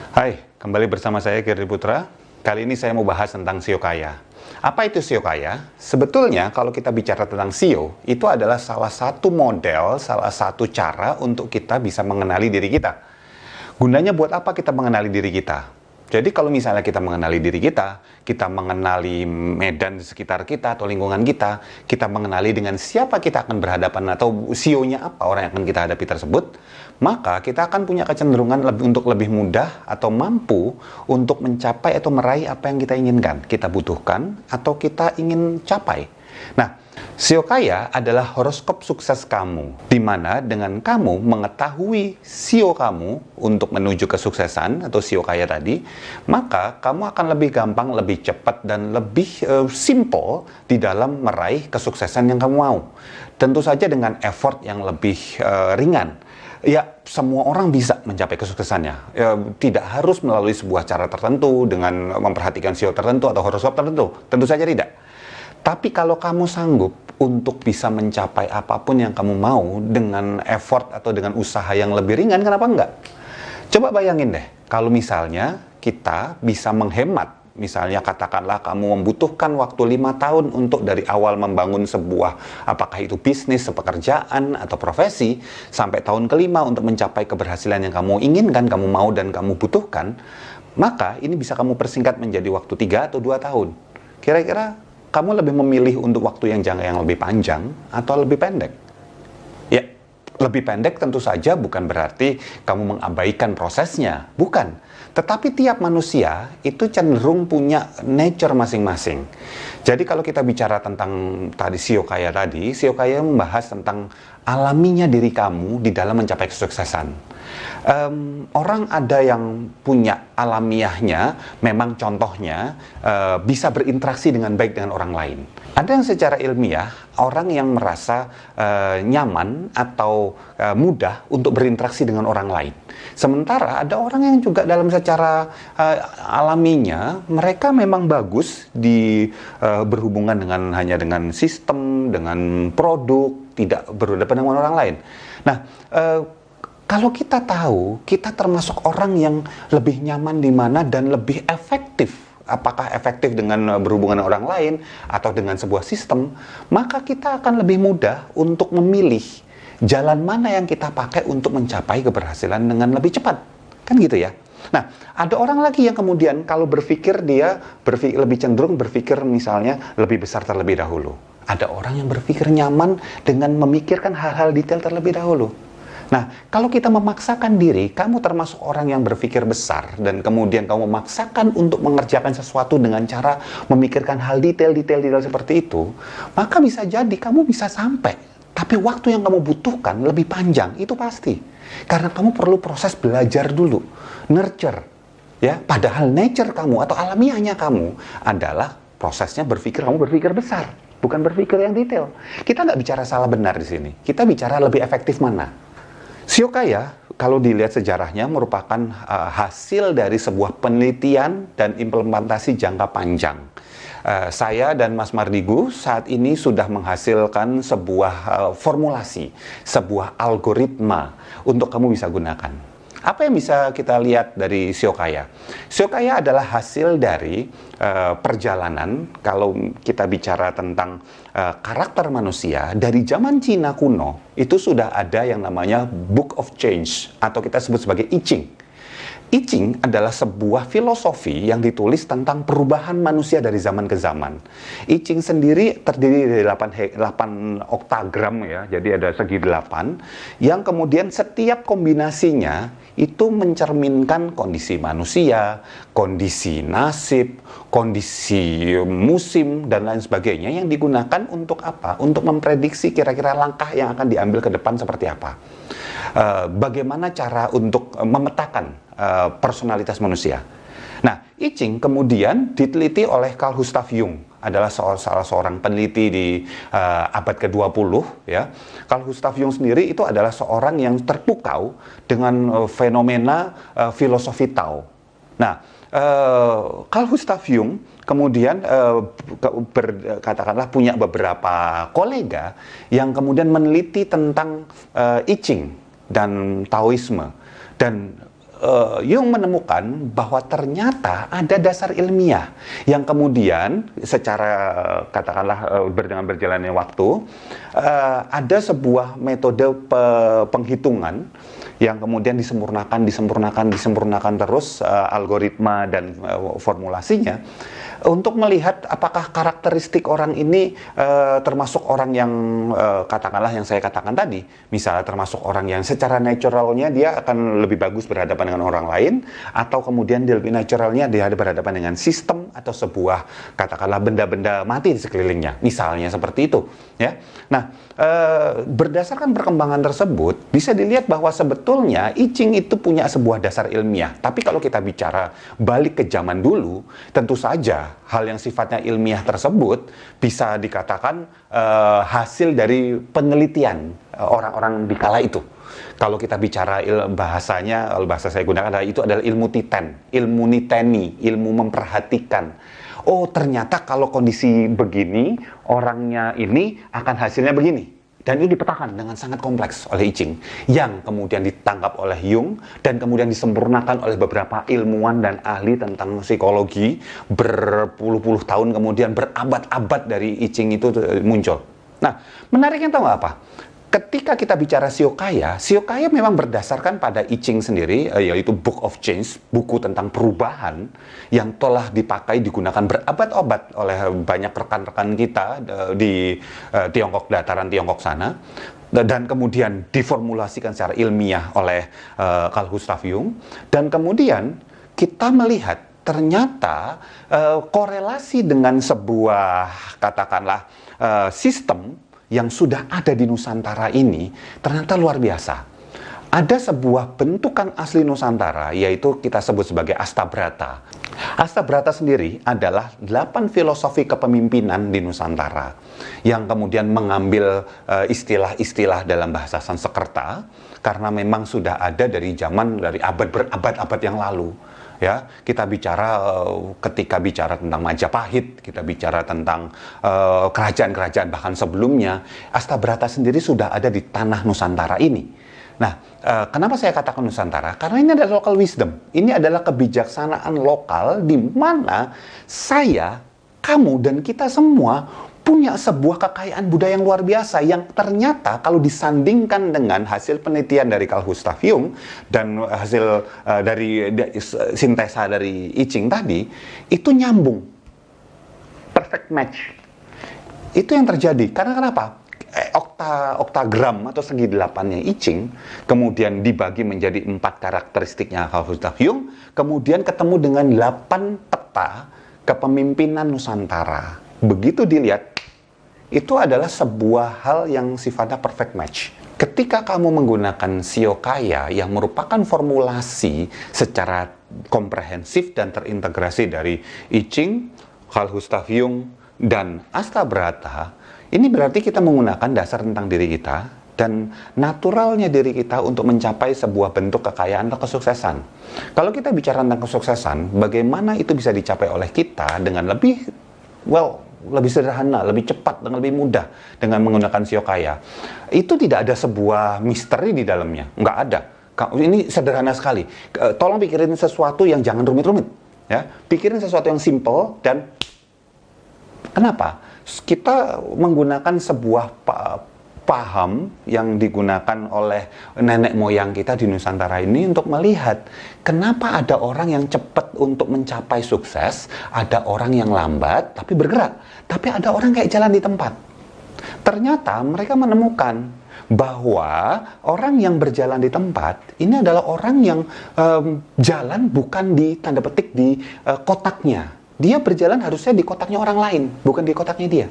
Hai, kembali bersama saya Kirdi Putra. Kali ini saya mau bahas tentang SEO kaya. Apa itu SEO kaya? Sebetulnya kalau kita bicara tentang SEO, itu adalah salah satu model, salah satu cara untuk kita bisa mengenali diri kita. Gunanya buat apa kita mengenali diri kita? Jadi kalau misalnya kita mengenali diri kita mengenali medan di sekitar kita atau lingkungan kita mengenali dengan siapa kita akan berhadapan atau SEO-nya apa orang yang akan kita hadapi tersebut, maka kita akan punya kecenderungan untuk lebih mudah atau mampu untuk mencapai atau meraih apa yang kita inginkan, kita butuhkan atau kita ingin capai. Nah, SEO kaya adalah horoskop sukses kamu, di mana dengan kamu mengetahui SEO kamu untuk menuju kesuksesan atau SEO kaya tadi, maka kamu akan lebih gampang, lebih cepat, dan lebih simple di dalam meraih kesuksesan yang kamu mau. Tentu saja dengan effort yang lebih ringan. Ya, semua orang bisa mencapai kesuksesannya. Ya, tidak harus melalui sebuah cara tertentu dengan memperhatikan SEO tertentu atau horoskop tertentu. Tentu saja tidak. Tapi kalau kamu sanggup untuk bisa mencapai apapun yang kamu mau dengan effort atau dengan usaha yang lebih ringan, kenapa enggak? Coba bayangin deh, kalau misalnya kita bisa menghemat, misalnya katakanlah kamu membutuhkan waktu 5 tahun untuk dari awal membangun sebuah, apakah itu bisnis, pekerjaan, atau profesi, sampai tahun kelima untuk mencapai keberhasilan yang kamu inginkan, kamu mau dan kamu butuhkan, maka ini bisa kamu persingkat menjadi waktu 3 atau 2 tahun. Kira-kira kamu lebih memilih untuk waktu yang jangka yang lebih panjang atau lebih pendek? Ya, lebih pendek tentu saja bukan berarti kamu mengabaikan prosesnya, bukan. Tetapi tiap manusia itu cenderung punya nature masing-masing. Jadi kalau kita bicara tentang tadi SEO kaya membahas tentang alaminya diri kamu di dalam mencapai kesuksesan. Orang ada yang punya alamiahnya, memang contohnya bisa berinteraksi dengan baik dengan orang lain. Ada yang secara ilmiah, orang yang merasa nyaman atau mudah untuk berinteraksi dengan orang lain. Sementara ada orang yang juga dalam secara alaminya, mereka memang bagus di berhubungan hanya dengan sistem, dengan produk, tidak berhadapan dengan orang lain. Nah, kalau kita tahu, kita termasuk orang yang lebih nyaman di mana dan lebih efektif. Apakah efektif dengan berhubungan dengan orang lain atau dengan sebuah sistem, maka kita akan lebih mudah untuk memilih jalan mana yang kita pakai untuk mencapai keberhasilan dengan lebih cepat. Kan gitu ya? Nah, ada orang lagi yang kemudian kalau berpikir dia lebih cenderung berpikir misalnya lebih besar terlebih dahulu. Ada orang yang berpikir nyaman dengan memikirkan hal-hal detail terlebih dahulu. Nah, kalau kita memaksakan diri, kamu termasuk orang yang berpikir besar, dan kemudian kamu memaksakan untuk mengerjakan sesuatu dengan cara memikirkan hal detail seperti itu, maka bisa jadi kamu bisa sampai, tapi waktu yang kamu butuhkan lebih panjang, itu pasti. Karena kamu perlu proses belajar dulu, nurture, ya. Padahal nature kamu atau alamiahnya kamu adalah prosesnya kamu berpikir besar, bukan berpikir yang detail. Kita nggak bicara salah benar di sini, kita bicara lebih efektif mana. SEO kaya, kalau dilihat sejarahnya, merupakan hasil dari sebuah penelitian dan implementasi jangka panjang. Saya dan Mas Mardigu saat ini sudah menghasilkan sebuah formulasi, sebuah algoritma untuk kamu bisa gunakan. Apa yang bisa kita lihat dari SEO kaya? SEO kaya adalah hasil dari perjalanan, kalau kita bicara tentang karakter manusia, dari zaman Cina kuno, itu sudah ada yang namanya Book of Change, atau kita sebut sebagai I Ching. I Ching adalah sebuah filosofi yang ditulis tentang perubahan manusia dari zaman ke zaman. I Ching sendiri terdiri dari 8 oktagram ya, jadi ada segi 8, yang kemudian setiap kombinasinya itu mencerminkan kondisi manusia, kondisi nasib, kondisi musim, dan lain sebagainya, yang digunakan untuk apa? Untuk memprediksi kira-kira langkah yang akan diambil ke depan seperti apa. Bagaimana cara untuk memetakan personalitas manusia. Nah, I Ching kemudian diteliti oleh Carl Gustav Jung, adalah salah seorang peneliti di abad ke-20 ya. Carl Gustav Jung sendiri itu adalah seorang yang terpukau dengan fenomena filosofi Tao. Nah, Carl Gustav Jung kemudian katakanlah punya beberapa kolega yang kemudian meneliti tentang I Ching. dan Taoisme. Dan Jung menemukan bahwa ternyata ada dasar ilmiah yang kemudian secara katakanlah dengan berjalannya waktu ada sebuah metode penghitungan yang kemudian disempurnakan terus algoritma dan formulasinya untuk melihat apakah karakteristik orang ini termasuk orang yang katakanlah yang saya katakan tadi, misalnya termasuk orang yang secara naturalnya dia akan lebih bagus berhadapan dengan orang lain, atau kemudian dia lebih naturalnya dia berhadapan dengan sistem atau sebuah katakanlah benda-benda mati di sekelilingnya, misalnya seperti itu, ya. Nah, berdasarkan perkembangan tersebut bisa dilihat bahwa sebetulnya I Ching itu punya sebuah dasar ilmiah. Tapi kalau kita bicara balik ke zaman dulu, tentu saja hal yang sifatnya ilmiah tersebut bisa dikatakan hasil dari penelitian orang-orang di kala itu. Kalau kita bicara bahasanya, bahasa saya gunakan adalah itu adalah ilmu titen, ilmu niteni, ilmu memperhatikan. Oh, ternyata kalau kondisi begini, orangnya ini akan hasilnya begini. Dan itu dipetakan dengan sangat kompleks oleh I Ching, yang kemudian ditangkap oleh Jung dan kemudian disempurnakan oleh beberapa ilmuwan dan ahli tentang psikologi. Berpuluh-puluh tahun kemudian, berabad-abad dari I Ching itu muncul. Nah, menariknya tahu nggak apa? Ketika kita bicara Shiokaya memang berdasarkan pada I Ching sendiri, yaitu Book of Change, buku tentang perubahan yang telah digunakan berabad-abad oleh banyak rekan-rekan kita di Tiongkok, dataran Tiongkok sana, dan kemudian diformulasikan secara ilmiah oleh Carl Gustav Jung, dan kemudian kita melihat ternyata korelasi dengan sebuah katakanlah sistem yang sudah ada di Nusantara ini ternyata luar biasa. Ada sebuah bentukan asli Nusantara, yaitu kita sebut sebagai Astabrata. Astabrata sendiri adalah 8 filosofi kepemimpinan di Nusantara yang kemudian mengambil istilah-istilah dalam bahasa Sanskerta karena memang sudah ada dari berabad-abad yang lalu. Ya, kita bicara ketika bicara tentang Majapahit, kita bicara tentang kerajaan-kerajaan bahkan sebelumnya, Astabrata sendiri sudah ada di tanah Nusantara ini. Nah, kenapa saya katakan Nusantara? Karena ini adalah local wisdom. Ini adalah kebijaksanaan lokal di mana saya, kamu, dan kita semua punya sebuah kekayaan budaya yang luar biasa yang ternyata kalau disandingkan dengan hasil penelitian dari Carl Gustav Jung dan hasil dari sintesa dari I Ching tadi, itu nyambung. Perfect match. Itu yang terjadi. Karena kenapa? Oktagram atau segi delapannya I Ching kemudian dibagi menjadi 4 karakteristiknya Carl Gustav Jung, kemudian ketemu dengan 8 peta kepemimpinan Nusantara. Begitu dilihat, itu adalah sebuah hal yang sifatnya perfect match. Ketika kamu menggunakan Shiokaya yang merupakan formulasi secara komprehensif dan terintegrasi dari I Ching, Carl Gustav Jung, dan Astabrata, ini berarti kita menggunakan dasar tentang diri kita dan naturalnya diri kita untuk mencapai sebuah bentuk kekayaan atau kesuksesan. Kalau kita bicara tentang kesuksesan, bagaimana itu bisa dicapai oleh kita dengan lebih sederhana, lebih cepat, dan lebih mudah dengan menggunakan Shiokaya. Itu tidak ada sebuah misteri di dalamnya, nggak ada. Ini sederhana sekali. Tolong pikirin sesuatu yang jangan rumit-rumit, ya. Pikirin sesuatu yang simple dan kenapa? Kita menggunakan sebuah paham yang digunakan oleh nenek moyang kita di Nusantara ini untuk melihat kenapa ada orang yang cepat untuk mencapai sukses, ada orang yang lambat tapi bergerak, tapi ada orang kayak jalan di tempat. Ternyata mereka menemukan bahwa orang yang berjalan di tempat ini adalah orang yang jalan bukan di tanda petik di kotaknya. Dia berjalan harusnya di kotaknya orang lain, bukan di kotaknya dia.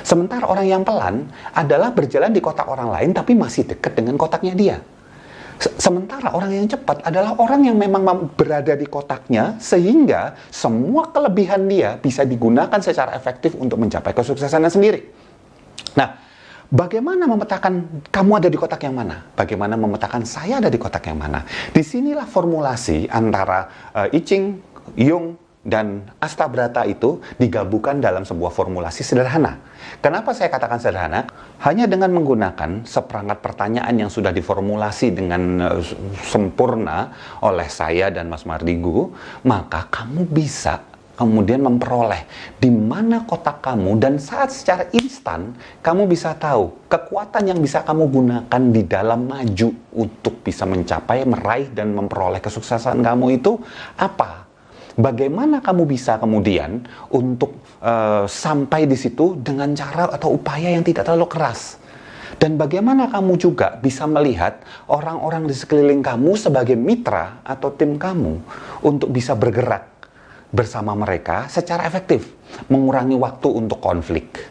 Sementara orang yang pelan adalah berjalan di kotak orang lain tapi masih dekat dengan kotaknya dia. Sementara orang yang cepat adalah orang yang memang berada di kotaknya sehingga semua kelebihan dia bisa digunakan secara efektif untuk mencapai kesuksesannya sendiri. Nah, bagaimana memetakan kamu ada di kotak yang mana? Bagaimana memetakan saya ada di kotak yang mana? Disinilah formulasi antara I Ching, Jung, dan Astabrata itu digabungkan dalam sebuah formulasi sederhana. Kenapa saya katakan sederhana? Hanya dengan menggunakan seperangkat pertanyaan yang sudah diformulasi dengan sempurna oleh saya dan Mas Mardigu, maka kamu bisa kemudian memperoleh di mana kotak kamu, dan saat secara instan kamu bisa tahu kekuatan yang bisa kamu gunakan di dalam maju untuk bisa mencapai, meraih, dan memperoleh kesuksesan kamu itu apa. Bagaimana kamu bisa kemudian untuk sampai di situ dengan cara atau upaya yang tidak terlalu keras. Dan bagaimana kamu juga bisa melihat orang-orang di sekeliling kamu sebagai mitra atau tim kamu untuk bisa bergerak bersama mereka secara efektif, mengurangi waktu untuk konflik,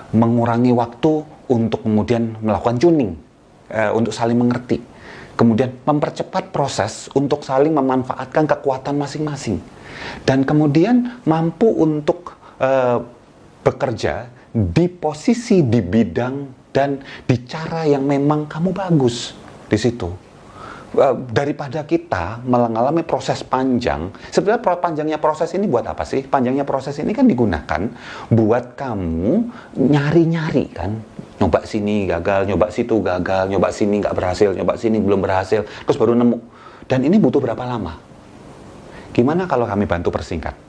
mengurangi waktu untuk kemudian melakukan tuning, untuk saling mengerti, kemudian mempercepat proses untuk saling memanfaatkan kekuatan masing-masing, dan kemudian mampu untuk bekerja di posisi, di bidang, dan di cara yang memang kamu bagus di situ. Daripada kita mengalami proses panjang. Sebenarnya panjangnya proses ini buat apa sih? Panjangnya proses ini kan digunakan buat kamu nyari-nyari kan. Nyoba sini gagal, nyoba situ gagal, nyoba sini nggak berhasil, nyoba sini belum berhasil, terus baru nemu. Dan ini butuh berapa lama? Gimana kalau kami bantu persingkat?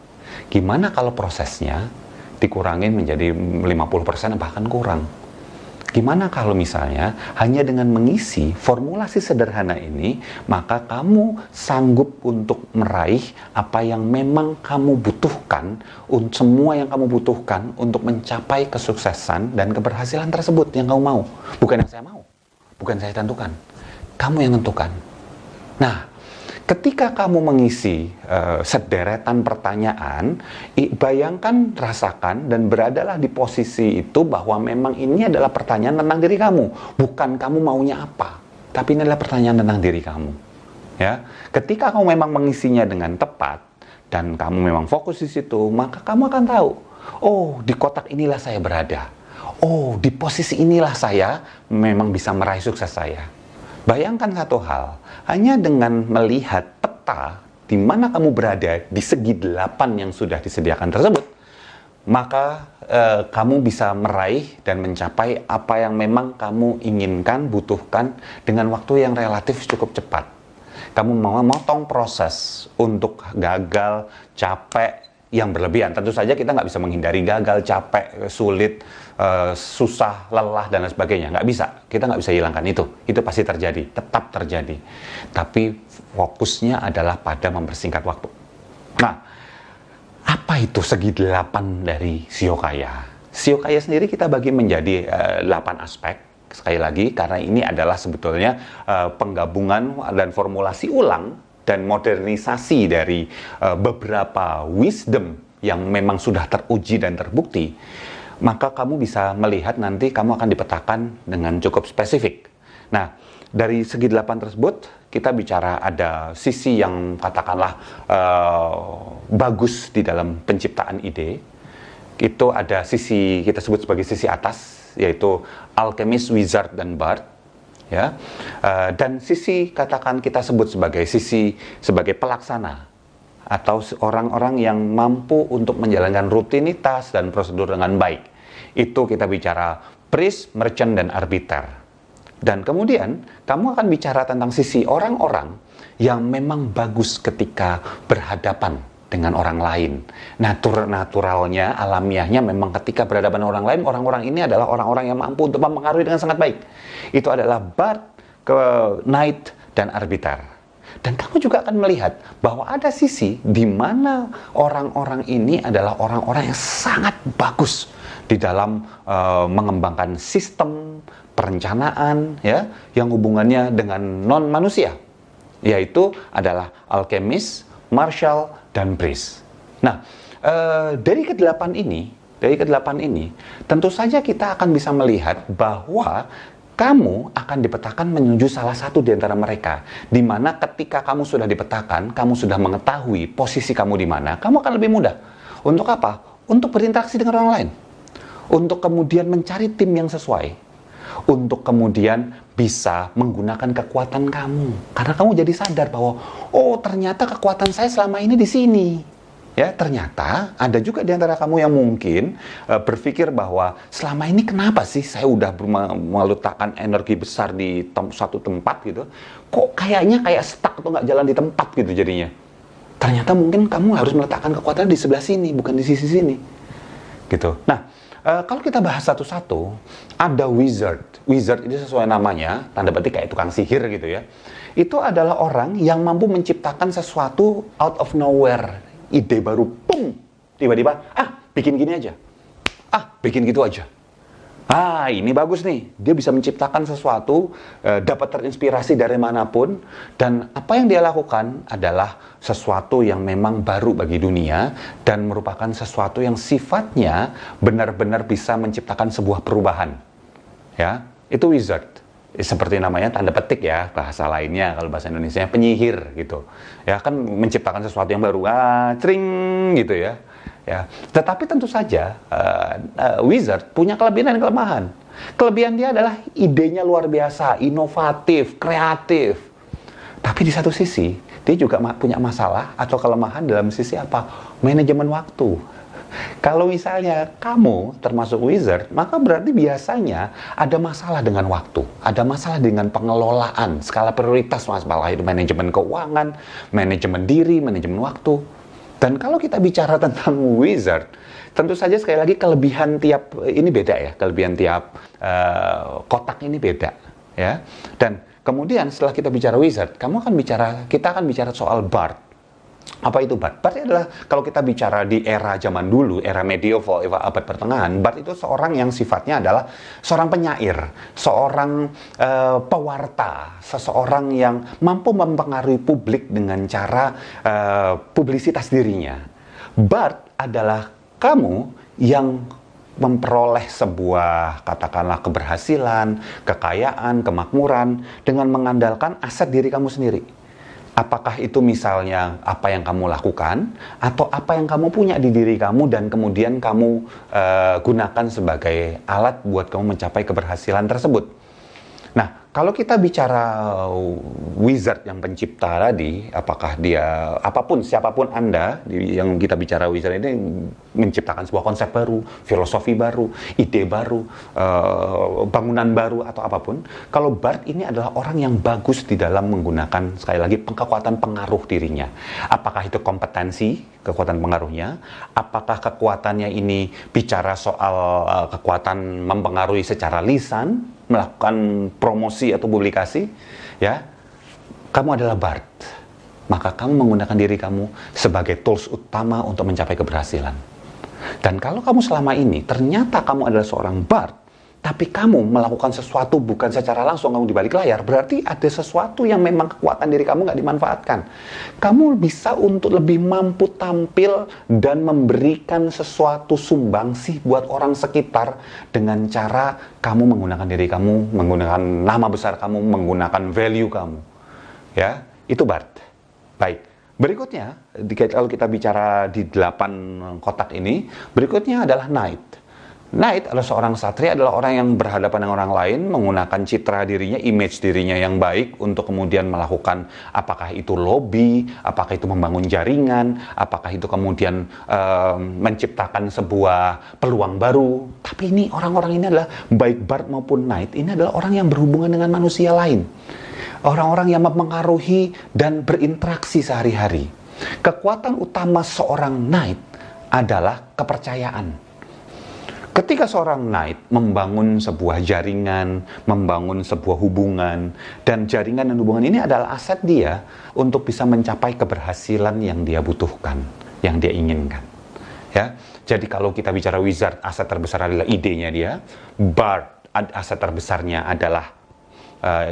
Gimana kalau prosesnya dikurangin menjadi 50% bahkan kurang? Gimana kalau misalnya hanya dengan mengisi formulasi sederhana ini, maka kamu sanggup untuk meraih apa yang memang kamu butuhkan, semua yang kamu butuhkan untuk mencapai kesuksesan dan keberhasilan tersebut yang kamu mau. Bukan yang saya mau, bukan saya tentukan, kamu yang tentukan. Nah, ketika kamu mengisi sederetan pertanyaan, bayangkan, rasakan, dan beradalah di posisi itu bahwa memang ini adalah pertanyaan tentang diri kamu. Bukan kamu maunya apa, tapi ini adalah pertanyaan tentang diri kamu. Ya, ketika kamu memang mengisinya dengan tepat, dan kamu memang fokus di situ, maka kamu akan tahu, oh, di kotak inilah saya berada. Oh, di posisi inilah saya memang bisa meraih sukses saya. Bayangkan satu hal, hanya dengan melihat peta di mana kamu berada di segi 8 yang sudah disediakan tersebut, maka kamu bisa meraih dan mencapai apa yang memang kamu inginkan, butuhkan dengan waktu yang relatif cukup cepat. Kamu mau memotong proses untuk gagal, capek yang berlebihan. Tentu saja kita nggak bisa menghindari gagal, capek, sulit, susah, lelah, dan lain sebagainya. Nggak bisa. Kita nggak bisa hilangkan itu. Itu pasti terjadi. Tetap terjadi. Tapi fokusnya adalah pada mempersingkat waktu. Nah, apa itu segi 8 dari Sio Kaya? Sio Kaya sendiri kita bagi menjadi 8 aspek. Sekali lagi, karena ini adalah sebetulnya penggabungan dan formulasi ulang dan modernisasi dari beberapa wisdom yang memang sudah teruji dan terbukti, maka kamu bisa melihat nanti kamu akan dipetakan dengan cukup spesifik. Nah, dari segi 8 tersebut, kita bicara ada sisi yang katakanlah bagus di dalam penciptaan ide. Itu ada sisi, kita sebut sebagai sisi atas, yaitu alchemist, wizard, dan bard. Ya, dan sisi katakan kita sebut sebagai sisi sebagai pelaksana atau orang-orang yang mampu untuk menjalankan rutinitas dan prosedur dengan baik. Itu kita bicara priest, merchant, dan arbiter. Dan kemudian kamu akan bicara tentang sisi orang-orang yang memang bagus ketika berhadapan dengan orang lain. Naturalnya, alamiahnya memang ketika berhadapan dengan orang lain, orang-orang ini adalah orang-orang yang mampu untuk mempengaruhi dengan sangat baik. Itu adalah bard, knight, dan arbiter. Dan kamu juga akan melihat bahwa ada sisi di mana orang-orang ini adalah orang-orang yang sangat bagus di dalam mengembangkan sistem perencanaan, ya, yang hubungannya dengan non-manusia, yaitu adalah alchemist, martial, dan priest. Nah, dari ke-8 ini, tentu saja kita akan bisa melihat bahwa kamu akan dipetakan menuju salah satu di antara mereka, di mana ketika kamu sudah dipetakan, kamu sudah mengetahui posisi kamu di mana, kamu akan lebih mudah. Untuk apa? Untuk berinteraksi dengan orang lain, untuk kemudian mencari tim yang sesuai, untuk kemudian bisa menggunakan kekuatan kamu. Karena kamu jadi sadar bahwa, oh, ternyata kekuatan saya selama ini di sini. Ya, ternyata ada juga di antara kamu yang mungkin berpikir bahwa selama ini kenapa sih saya udah meletakkan energi besar di suatu tempat gitu, kok kayaknya kayak stuck atau nggak jalan di tempat gitu jadinya. Ternyata mungkin kamu harus meletakkan kekuatan di sebelah sini, bukan di sisi sini. Gitu. Nah, kalau kita bahas satu-satu, ada wizard. Wizard itu sesuai namanya, tanda petik kayak tukang sihir gitu ya. Itu adalah orang yang mampu menciptakan sesuatu out of nowhere. Ide baru, pum, tiba-tiba, bikin gini aja. Bikin gitu aja. Ini bagus nih. Dia bisa menciptakan sesuatu, dapat terinspirasi dari manapun, dan apa yang dia lakukan adalah sesuatu yang memang baru bagi dunia, dan merupakan sesuatu yang sifatnya benar-benar bisa menciptakan sebuah perubahan. Ya, itu wizard. Seperti namanya, tanda petik ya, bahasa lainnya, kalau bahasa Indonesia penyihir gitu. Ya kan menciptakan sesuatu yang baru, cring gitu ya. Ya, tetapi tentu saja wizard punya kelebihan dan kelemahan. Kelebihan dia adalah idenya luar biasa, inovatif, kreatif. Tapi di satu sisi, dia juga punya masalah atau kelemahan dalam sisi apa? Manajemen waktu. Kalau misalnya kamu termasuk wizard, maka berarti biasanya ada masalah dengan waktu, ada masalah dengan pengelolaan, skala prioritas, masalah itu manajemen keuangan, manajemen diri, manajemen waktu. Dan kalau kita bicara tentang wizard, tentu saja sekali lagi kelebihan tiap ini beda ya, kelebihan tiap kotak ini beda ya. Dan kemudian setelah kita bicara wizard, kita akan bicara soal bard. Apa itu bard? Bard adalah, kalau kita bicara di era zaman dulu, era medieval, abad pertengahan, bard itu seorang yang sifatnya adalah seorang penyair, seorang pewarta, seseorang yang mampu mempengaruhi publik dengan cara publisitas dirinya. Bard adalah kamu yang memperoleh sebuah, katakanlah, keberhasilan, kekayaan, kemakmuran dengan mengandalkan aset diri kamu sendiri. Apakah itu misalnya apa yang kamu lakukan, atau apa yang kamu punya di diri kamu dan kemudian kamu gunakan sebagai alat buat kamu mencapai keberhasilan tersebut. Nah, kalau kita bicara wizard yang pencipta tadi, apakah dia, siapapun Anda, yang kita bicara wizard ini menciptakan sebuah konsep baru, filosofi baru, ide baru, bangunan baru, atau apapun. Kalau bard ini adalah orang yang bagus di dalam menggunakan, sekali lagi, kekuatan pengaruh dirinya. Apakah itu kompetensi, kekuatan pengaruhnya? Apakah kekuatannya ini bicara soal kekuatan mempengaruhi secara lisan, melakukan promosi atau publikasi, ya, kamu adalah bard. Maka kamu menggunakan diri kamu sebagai tools utama untuk mencapai keberhasilan. Dan kalau kamu selama ini ternyata kamu adalah seorang bard, tapi kamu melakukan sesuatu bukan secara langsung kamu di balik layar, berarti ada sesuatu yang memang kekuatan diri kamu nggak dimanfaatkan. Kamu bisa untuk lebih mampu tampil dan memberikan sesuatu sumbangsih buat orang sekitar dengan cara kamu menggunakan diri kamu, menggunakan nama besar kamu, menggunakan value kamu. Ya, itu bard. Baik. Berikutnya, kalau kita bicara di 8 kotak ini, berikutnya adalah knight. Knight adalah seorang satria, adalah orang yang berhadapan dengan orang lain, menggunakan citra dirinya, image dirinya yang baik untuk kemudian melakukan, apakah itu lobby, apakah itu membangun jaringan, apakah itu kemudian menciptakan sebuah peluang baru. Tapi ini orang-orang ini adalah, baik bard maupun knight, ini adalah orang yang berhubungan dengan manusia lain. Orang-orang yang mempengaruhi dan berinteraksi sehari-hari. Kekuatan utama seorang knight adalah kepercayaan. Ketika seorang knight membangun sebuah jaringan, membangun sebuah hubungan, dan jaringan dan hubungan ini adalah aset dia untuk bisa mencapai keberhasilan yang dia butuhkan, yang dia inginkan. Ya, jadi kalau kita bicara wizard, aset terbesar adalah idenya dia. Bard, aset terbesarnya adalah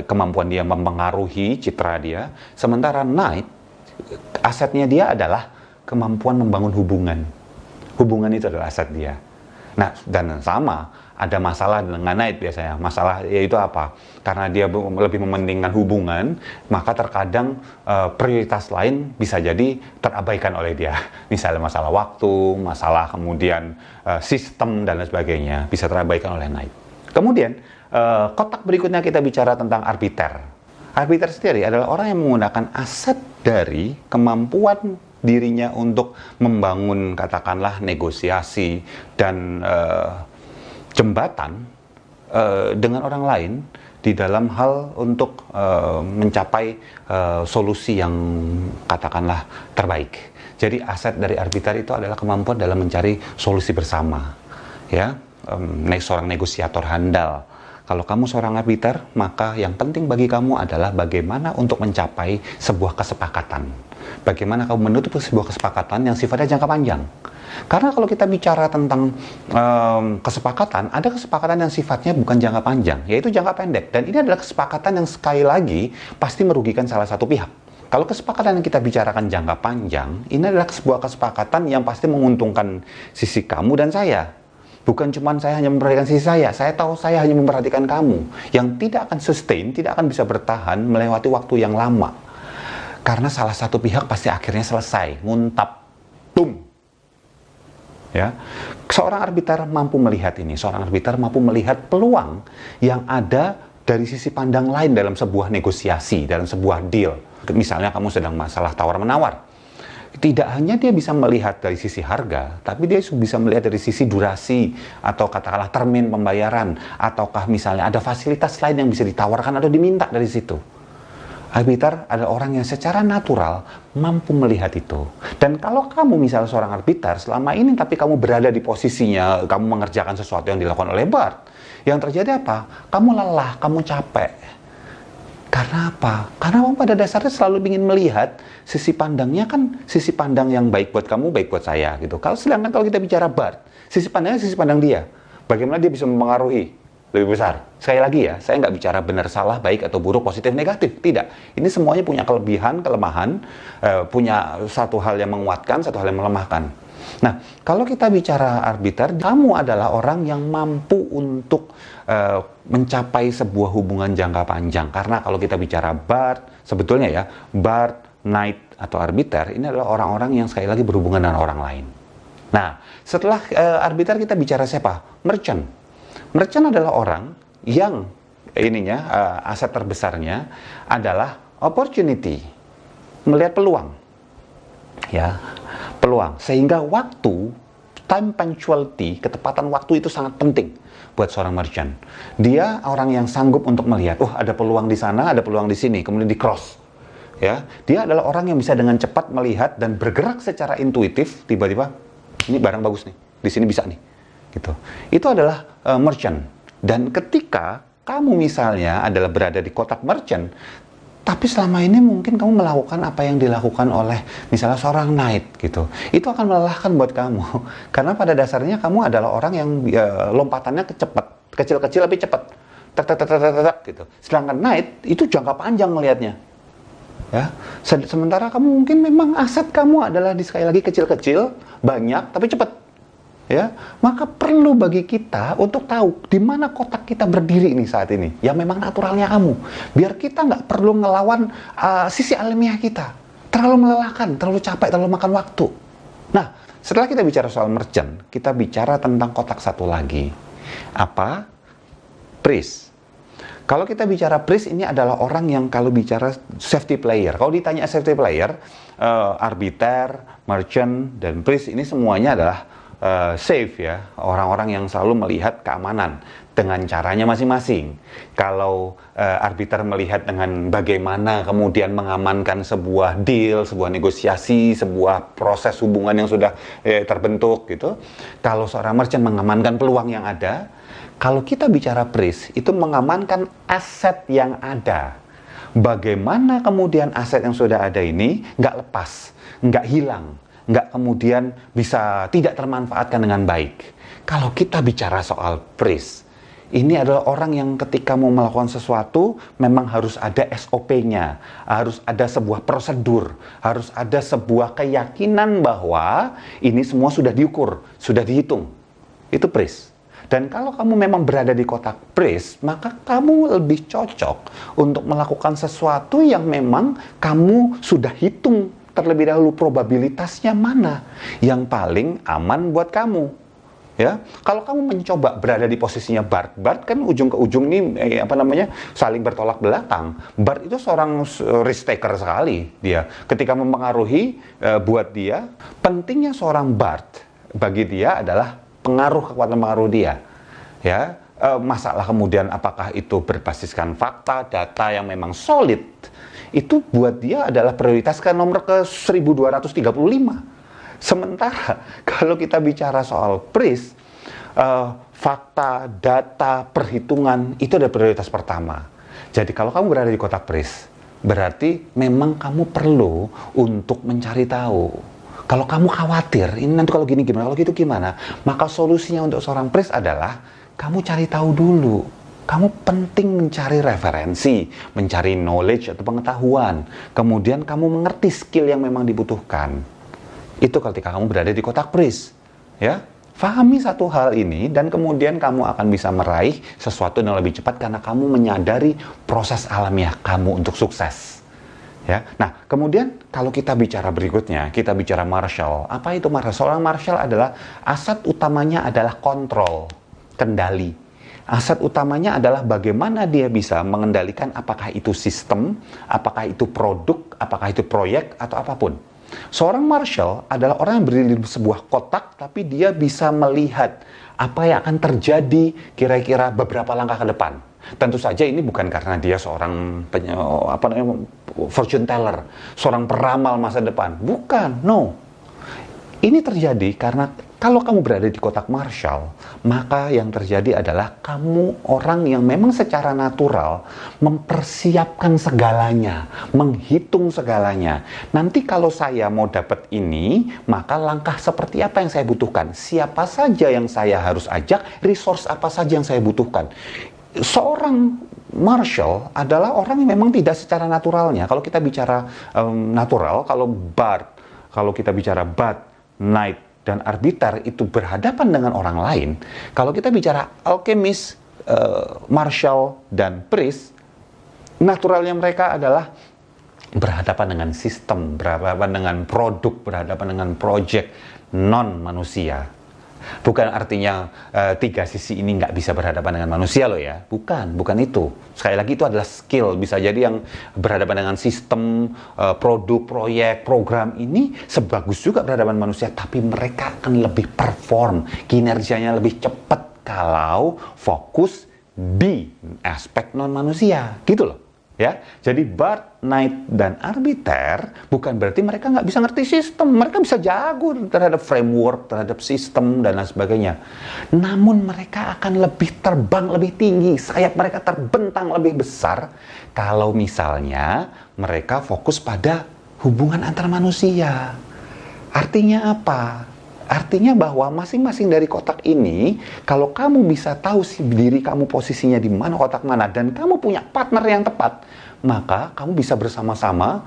kemampuan dia mempengaruhi citra dia. Sementara knight, asetnya dia adalah kemampuan membangun hubungan. Hubungan itu adalah aset dia. Nah, dan sama, ada masalah dengan knight biasanya. Masalah yaitu apa? Karena dia lebih mementingkan hubungan, maka terkadang prioritas lain bisa jadi terabaikan oleh dia. Misalnya masalah waktu, masalah kemudian sistem, dan lain sebagainya, bisa terabaikan oleh knight. Kemudian, kotak berikutnya kita bicara tentang arbiter. Arbiter sendiri adalah orang yang menggunakan aset dari kemampuan dirinya untuk membangun katakanlah negosiasi dan jembatan dengan orang lain di dalam hal untuk mencapai solusi yang katakanlah terbaik. Jadi aset dari arbiter itu adalah kemampuan dalam mencari solusi bersama, ya. Seorang negosiator handal. Kalau kamu seorang arbiter, maka yang penting bagi kamu adalah bagaimana untuk mencapai sebuah kesepakatan. Bagaimana kamu menutup sebuah kesepakatan yang sifatnya jangka panjang. Karena kalau kita bicara tentang kesepakatan, ada kesepakatan yang sifatnya bukan jangka panjang, yaitu jangka pendek. Dan ini adalah kesepakatan yang sekali lagi pasti merugikan salah satu pihak. Kalau kesepakatan yang kita bicarakan jangka panjang, ini adalah sebuah kesepakatan yang pasti menguntungkan sisi kamu dan saya. Bukan cuma saya hanya memperhatikan sisi saya tahu saya hanya memperhatikan kamu, yang tidak akan sustain, tidak akan bisa bertahan melewati waktu yang lama. Karena salah satu pihak pasti akhirnya selesai, nguntap, boom. Ya, seorang arbiter mampu melihat ini, seorang arbiter mampu melihat peluang yang ada dari sisi pandang lain dalam sebuah negosiasi, dalam sebuah deal. Misalnya kamu sedang masalah tawar-menawar. Tidak hanya dia bisa melihat dari sisi harga, tapi dia bisa melihat dari sisi durasi, atau katakanlah termin pembayaran, ataukah misalnya ada fasilitas lain yang bisa ditawarkan atau diminta dari situ. Arbiter adalah orang yang secara natural mampu melihat itu. Dan kalau kamu misalnya seorang arbiter selama ini, tapi kamu berada di posisinya, kamu mengerjakan sesuatu yang dilakukan oleh Bart, yang terjadi apa? Kamu lelah, kamu capek. Karena apa? Karena kamu pada dasarnya selalu ingin melihat sisi pandangnya, kan sisi pandang yang baik buat kamu, baik buat saya gitu. Sedangkan kalau kita bicara Bart, sisi pandangnya sisi pandang dia. Bagaimana dia bisa mempengaruhi lebih besar. Sekali lagi ya, saya nggak bicara benar salah, baik atau buruk, positif, negatif. Tidak. Ini semuanya punya kelebihan, kelemahan, punya satu hal yang menguatkan, satu hal yang melemahkan. Nah, kalau kita bicara arbiter, kamu adalah orang yang mampu untuk mencapai sebuah hubungan jangka panjang. Karena kalau kita bicara Bart, sebetulnya ya, Bart, Knight, atau arbiter, ini adalah orang-orang yang sekali lagi berhubungan dengan orang lain. Nah, setelah arbiter kita bicara siapa? Merchant. Merchant adalah orang yang aset terbesarnya adalah opportunity, melihat peluang. Ya, peluang. Sehingga waktu, time punctuality, ketepatan waktu itu sangat penting buat seorang merchant. Dia orang yang sanggup untuk melihat, ada peluang di sana, ada peluang di sini, kemudian di cross. Ya, dia adalah orang yang bisa dengan cepat melihat dan bergerak secara intuitif, tiba-tiba ini barang bagus nih, di sini bisa nih. Gitu. Itu adalah merchant. Dan ketika kamu misalnya adalah berada di kotak merchant, tapi selama ini mungkin kamu melakukan apa yang dilakukan oleh misalnya seorang knight gitu, itu akan melelahkan buat kamu. Karena pada dasarnya kamu adalah orang yang lompatannya cepat, kecil-kecil tapi cepat, gitu. Sedangkan knight itu jangka panjang melihatnya. Ya, sementara kamu mungkin memang aset kamu adalah sekali lagi kecil-kecil, banyak tapi cepat. Ya, maka perlu bagi kita untuk tahu di mana kotak kita berdiri nih saat ini, yang memang naturalnya kamu, biar kita nggak perlu ngelawan sisi alamiah kita, terlalu melelahkan, terlalu capek, terlalu makan waktu. Nah, setelah kita bicara soal merchant, kita bicara tentang kotak satu lagi, apa? Priest. Kalau kita bicara priest, ini adalah orang yang kalau bicara safety player. Kalau ditanya safety player, arbiter, merchant, dan priest ini semuanya adalah safe ya, orang-orang yang selalu melihat keamanan dengan caranya masing-masing. Kalau arbiter melihat dengan bagaimana kemudian mengamankan sebuah deal, sebuah negosiasi, sebuah proses hubungan yang sudah terbentuk gitu. Kalau seorang merchant mengamankan peluang yang ada. Kalau kita bicara priest, itu mengamankan aset yang ada. Bagaimana kemudian aset yang sudah ada ini nggak lepas, nggak hilang, nggak kemudian bisa tidak termanfaatkan dengan baik. Kalau kita bicara soal priest, ini adalah orang yang ketika mau melakukan sesuatu memang harus ada SOP-nya, harus ada sebuah prosedur, harus ada sebuah keyakinan bahwa ini semua sudah diukur, sudah dihitung. Itu priest. Dan kalau kamu memang berada di kotak priest, maka kamu lebih cocok untuk melakukan sesuatu yang memang kamu sudah hitung terlebih dahulu probabilitasnya mana yang paling aman buat kamu. Ya, kalau kamu mencoba berada di posisinya Bart, Bart kan ujung ke ujung ini saling bertolak belakang. Bart itu seorang risk taker sekali dia. Ketika mempengaruhi, buat dia pentingnya seorang Bart bagi dia adalah kekuatan pengaruh dia. Ya, masalah kemudian apakah itu berbasiskan fakta, data yang memang solid, itu buat dia adalah prioritas nomor ke 1235. Sementara kalau kita bicara soal PRIS, fakta, data, perhitungan itu adalah prioritas pertama. Jadi kalau kamu berada di kotak PRIS, berarti memang kamu perlu untuk mencari tahu. Kalau kamu khawatir, ini nanti kalau gini gimana, kalau gitu gimana, maka solusinya untuk seorang PRIS adalah kamu cari tahu dulu. Kamu penting mencari referensi, mencari knowledge atau pengetahuan. Kemudian kamu mengerti skill yang memang dibutuhkan. Itu ketika kamu berada di kotak PRIS, ya. Fahami satu hal ini dan kemudian kamu akan bisa meraih sesuatu yang lebih cepat karena kamu menyadari proses alamiah kamu untuk sukses. Ya. Nah, kemudian kalau kita bicara berikutnya, kita bicara Marshall. Apa itu Marshall? Seorang Marshall adalah aset utamanya adalah kontrol, kendali. Aset utamanya adalah bagaimana dia bisa mengendalikan apakah itu sistem, apakah itu produk, apakah itu proyek atau apapun. Seorang Marshall adalah orang yang berdiri di sebuah kotak, tapi dia bisa melihat apa yang akan terjadi kira-kira beberapa langkah ke depan. Tentu saja ini bukan karena dia seorang fortune teller, seorang peramal masa depan. Bukan, no. Ini terjadi karena kalau kamu berada di kotak Marshall, maka yang terjadi adalah kamu orang yang memang secara natural mempersiapkan segalanya, menghitung segalanya. Nanti kalau saya mau dapat ini, maka langkah seperti apa yang saya butuhkan? Siapa saja yang saya harus ajak? Resource apa saja yang saya butuhkan? Seorang Marshall adalah orang yang memang tidak secara naturalnya. Kalau kita bicara natural, kalau kita bicara Bart, Knight, dan Arbiter itu berhadapan dengan orang lain. Kalau kita bicara alchemist, Marshall, dan priest, naturalnya mereka adalah berhadapan dengan sistem, berhadapan dengan produk, berhadapan dengan project non manusia. Bukan artinya tiga sisi ini nggak bisa berhadapan dengan manusia loh ya. Bukan itu. Sekali lagi itu adalah skill. Bisa jadi yang berhadapan dengan sistem, produk, proyek, program ini sebagus juga berhadapan manusia. Tapi mereka akan lebih perform. Kinerjanya lebih cepat kalau fokus di aspek non manusia. Gitu loh. Ya, jadi Bart, Knight, dan Arbiter bukan berarti mereka nggak bisa ngerti sistem. Mereka bisa jago terhadap framework, terhadap sistem, dan lain sebagainya. Namun mereka akan lebih terbang lebih tinggi, sayap mereka terbentang lebih besar kalau misalnya mereka fokus pada hubungan antar manusia. Artinya apa? Artinya bahwa masing-masing dari kotak ini, kalau kamu bisa tahu diri kamu posisinya di mana, kotak mana, dan kamu punya partner yang tepat, maka kamu bisa bersama-sama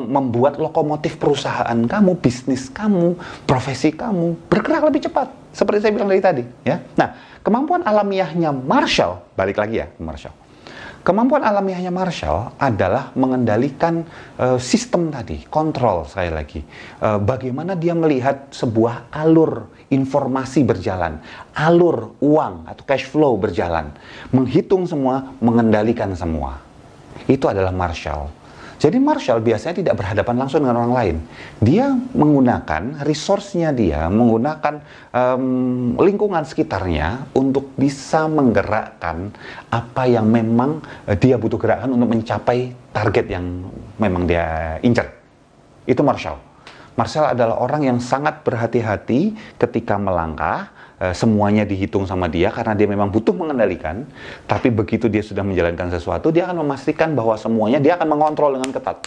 membuat lokomotif perusahaan kamu, bisnis kamu, profesi kamu bergerak lebih cepat. Seperti saya bilang dari tadi. Ya. Nah, kemampuan alamiahnya Marshall, balik lagi ya ke Marshall. Kemampuan alamiahnya Marshall adalah mengendalikan sistem tadi, kontrol sekali lagi. Bagaimana dia melihat sebuah alur informasi berjalan, alur uang atau cash flow berjalan, menghitung semua, mengendalikan semua. Itu adalah Marshall. Jadi Marshall biasanya tidak berhadapan langsung dengan orang lain. Dia menggunakan resource-nya dia, menggunakan lingkungan sekitarnya untuk bisa menggerakkan apa yang memang dia butuh gerakan untuk mencapai target yang memang dia incar. Itu Marshall. Marshall adalah orang yang sangat berhati-hati ketika melangkah. Semuanya dihitung sama dia karena dia memang butuh mengendalikan, tapi begitu dia sudah menjalankan sesuatu, dia akan memastikan bahwa semuanya dia akan mengontrol dengan ketat.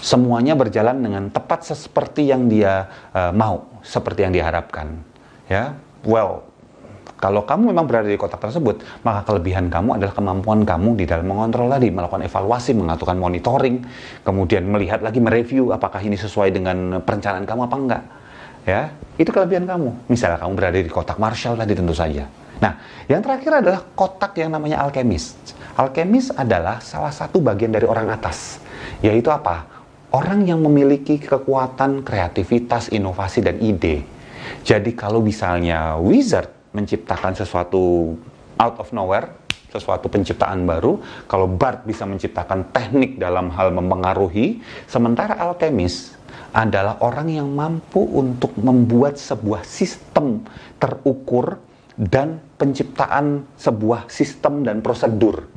Semuanya berjalan dengan tepat seperti yang dia mau, seperti yang diharapkan. Ya, kalau kamu memang berada di kotak tersebut, maka kelebihan kamu adalah kemampuan kamu di dalam mengontrol tadi, melakukan evaluasi, mengaturkan monitoring, kemudian melihat lagi, mereview apakah ini sesuai dengan perencanaan kamu apa enggak. Ya, itu kelebihan kamu. Misalnya kamu berada di kotak Marshall tadi tentu saja. Nah, yang terakhir adalah kotak yang namanya alchemist. Alchemist adalah salah satu bagian dari orang atas. Yaitu apa? Orang yang memiliki kekuatan kreativitas, inovasi, dan ide. Jadi kalau misalnya wizard menciptakan sesuatu out of nowhere, sesuatu penciptaan baru, kalau Bard bisa menciptakan teknik dalam hal mempengaruhi, sementara alkemis adalah orang yang mampu untuk membuat sebuah sistem terukur dan penciptaan sebuah sistem dan prosedur.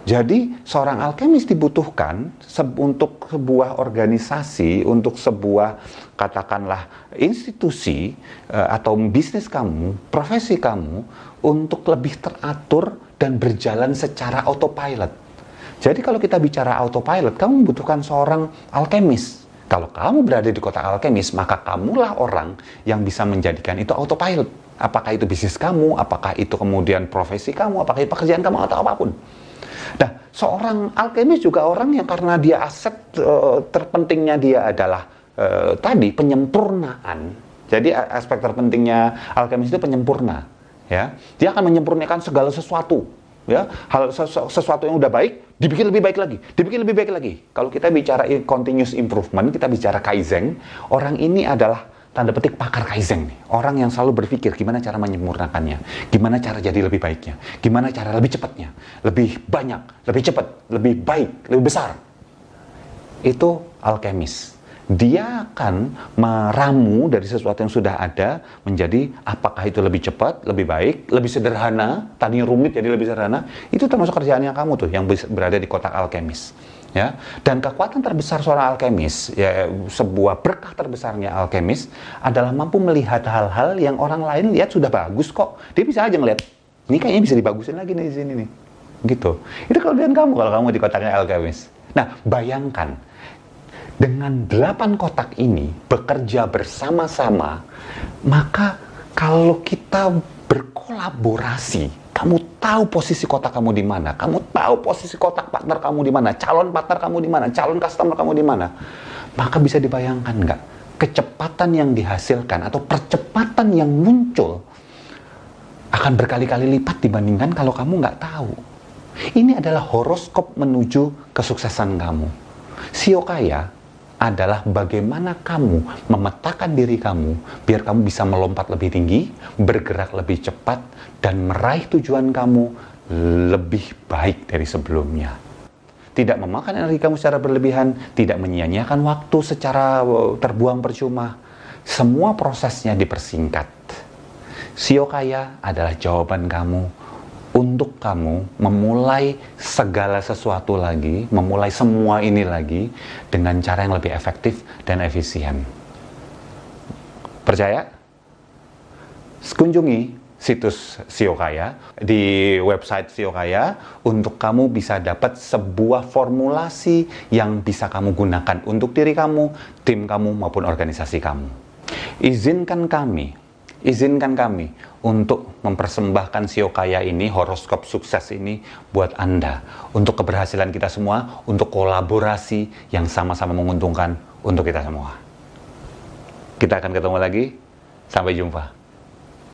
Jadi seorang alkemis dibutuhkan untuk sebuah organisasi, untuk sebuah katakanlah institusi atau bisnis kamu, profesi kamu, untuk lebih teratur dan berjalan secara autopilot. Jadi kalau kita bicara autopilot, kamu membutuhkan seorang alkemis. Kalau kamu berada di kotak alkemis, maka kamulah orang yang bisa menjadikan itu autopilot. Apakah itu bisnis kamu, apakah itu kemudian profesi kamu, apakah itu pekerjaan kamu, atau apapun. Nah, seorang alkemis juga orang yang karena dia aset terpentingnya dia adalah tadi penyempurnaan. Jadi aspek terpentingnya alkemis itu penyempurna, ya. Dia akan menyempurnakan segala sesuatu, ya. Sesuatu yang udah baik dibikin lebih baik lagi, dibikin lebih baik lagi. Kalau kita bicara continuous improvement, kita bicara kaizen, orang ini adalah tanda petik pakar kaizen nih. Orang yang selalu berpikir gimana cara menyempurnakannya, gimana cara jadi lebih baiknya, gimana cara lebih cepatnya, lebih banyak, lebih cepat, lebih baik, lebih besar. Itu alkemis. Dia akan meramu dari sesuatu yang sudah ada menjadi apakah itu lebih cepat, lebih baik, lebih sederhana, tadinya rumit jadi lebih sederhana. Itu termasuk kerjaannya kamu tuh yang berada di kotak alkemis. Ya, dan kekuatan terbesar seorang alkemis, ya, sebuah berkah terbesarnya alkemis adalah mampu melihat hal-hal yang orang lain lihat sudah bagus kok. Dia bisa aja ngeliat, ini kayaknya bisa dibagusin lagi nih di sini nih. Gitu. Itu kelebihan kamu kalau kamu di kotaknya alkemis. Nah, bayangkan dengan 8 kotak ini bekerja bersama-sama, maka kalau kita berkolaborasi, kamu tahu posisi kotak kamu di mana, kamu tahu posisi kotak partner kamu di mana, calon partner kamu di mana, calon customer kamu di mana, maka bisa dibayangkan nggak kecepatan yang dihasilkan atau percepatan yang muncul akan berkali-kali lipat dibandingkan kalau kamu nggak tahu. Ini adalah horoskop menuju kesuksesan kamu. Sio kaya adalah bagaimana kamu memetakan diri kamu biar kamu bisa melompat lebih tinggi, bergerak lebih cepat, dan meraih tujuan kamu lebih baik dari sebelumnya. Tidak memakan energi kamu secara berlebihan, tidak menyia-nyiakan waktu secara terbuang percuma. Semua prosesnya dipersingkat. Sio kaya adalah jawaban kamu untuk kamu memulai segala sesuatu lagi, memulai semua ini lagi dengan cara yang lebih efektif dan efisien. Percaya? Kunjungi situs Sio Kaya di website Sio Kaya untuk kamu bisa dapat sebuah formulasi yang bisa kamu gunakan untuk diri kamu, tim kamu maupun organisasi kamu. Izinkan kami untuk mempersembahkan Sio Kaya ini, horoskop sukses ini buat Anda, untuk keberhasilan kita semua, untuk kolaborasi yang sama-sama menguntungkan untuk kita semua. Kita akan ketemu lagi, sampai jumpa.